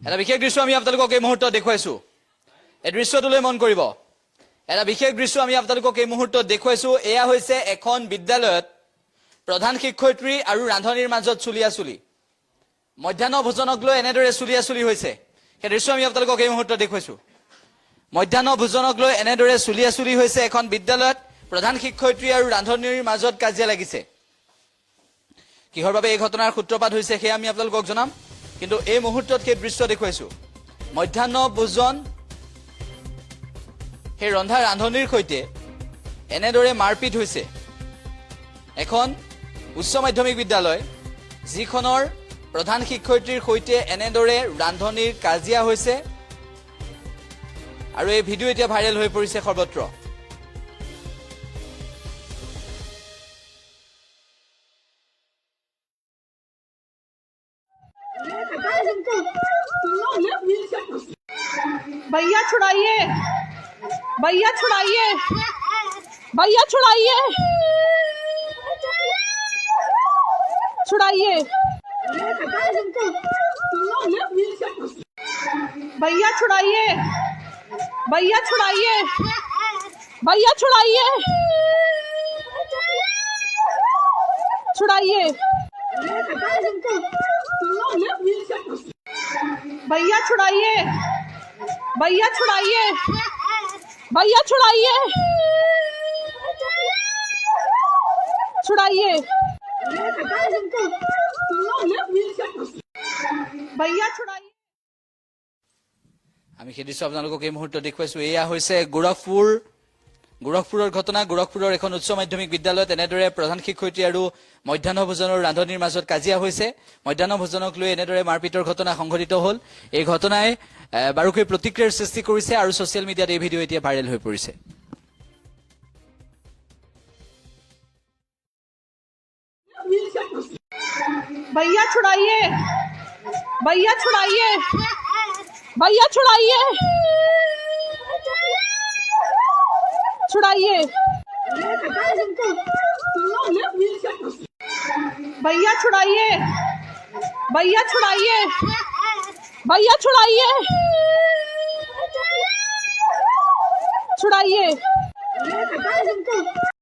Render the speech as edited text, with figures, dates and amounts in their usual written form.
এটা বিশেষ দৃশ্য আমি আপোনালোকক এই মুহূৰ্তত দেখুৱাইছো। এই দৃশ্যটোলৈ মন কৰিব। এটা বিশেষ দৃশ্য আমি আপোনালোকক এই মুহূৰ্তত দেখুৱাইছো। এয়া হৈছে এখন বিদ্যালয়ত প্ৰধান শিক্ষয়িত্ৰী আৰু ৰান্ধনিৰ মাজত চুলিয়াচুলি। মধ্যাহ্ন ভোজনক লৈ এনেদৰে চুলিয়াচুলি হৈছে। সেই দৃশ্য আমি আপোনালোকক এই মুহূৰ্তত দেখুৱাইছো। মধ্যাহ্ন ভোজনক লৈ এনেদৰে চুলিয়াচুলি হৈছে এখন বিদ্যালয়ত প্ৰধান শিক্ষয়িত্ৰী আৰু ৰান্ধনিৰ মাজত কাজিয়া লাগিছে। কিহৰ বাবে এই ঘটনাৰ সূত্ৰপাত হৈছে সেয়া আমি আপোনালোকক জনাম। কিন্তু এই মুহূৰ্তত সেই দৃশ্য দেখুৱাইছো। মধ্যাহ্ন ভোজন সেই ৰন্ধা ৰান্ধনিৰ সৈতে এনেদৰে মাৰপিট হৈছে। এখন উচ্চ মাধ্যমিক বিদ্যালয় যিখনৰ প্ৰধান শিক্ষয়িত্ৰীৰ সৈতে এনেদৰে ৰান্ধনিৰ কাজিয়া হৈছে আৰু এই ভিডিঅ' এতিয়া ভাইৰেল হৈ পৰিছে সৰ্বত্ৰ। भैया छुड़ाइए, भैया छुड़ाइए, भैया छुड़ाइए, छुड़ाइए, भैया छुड़ाइए, भैया छुड़ाइए, भैया छुड़ाइए, छुड़ाइए, भैया छुड़ाइए, भैया छुड़ाइए, भैया छुड़ाइए, छुड़ाइए, भैया छुड़ाइए। আমি সেই দৃশ্য আপোনালোকক এই মুহূৰ্তত দেখুৱাইছো। এয়া হৈছে গোৰখপুৰৰ ঘটনা। গোৰখপুৰৰ এখন উচ্চ মাধ্যমিক বিদ্যালয়ত এনেদৰে প্ৰধান শিক্ষয়িত্ৰী আৰু মধ্যাহ্ন ভোজনৰ ৰান্ধনিৰ মাজত কাজিয়া হৈছে। মধ্যাহ্ন ভোজনক লৈ এনেদৰে মাৰপিটৰ ঘটনা সংঘটিত হ'ল। এই ঘটনাই বাৰুকৈ প্ৰতিক্ৰিয়াৰ সৃষ্টি কৰিছে আৰু ছচিয়েল মিডিয়াত এই ভিডিঅ' এতিয়া ভাইৰেল হৈ পৰিছে। भैया छुड़ाइए, भैया छुड़ाइए, भैया छुड़ाइए, छुड़ाइए, भैया छुड़ाइए, भैया छुड़ाइए, भैया छुड़ाइए, छुड़ाइए।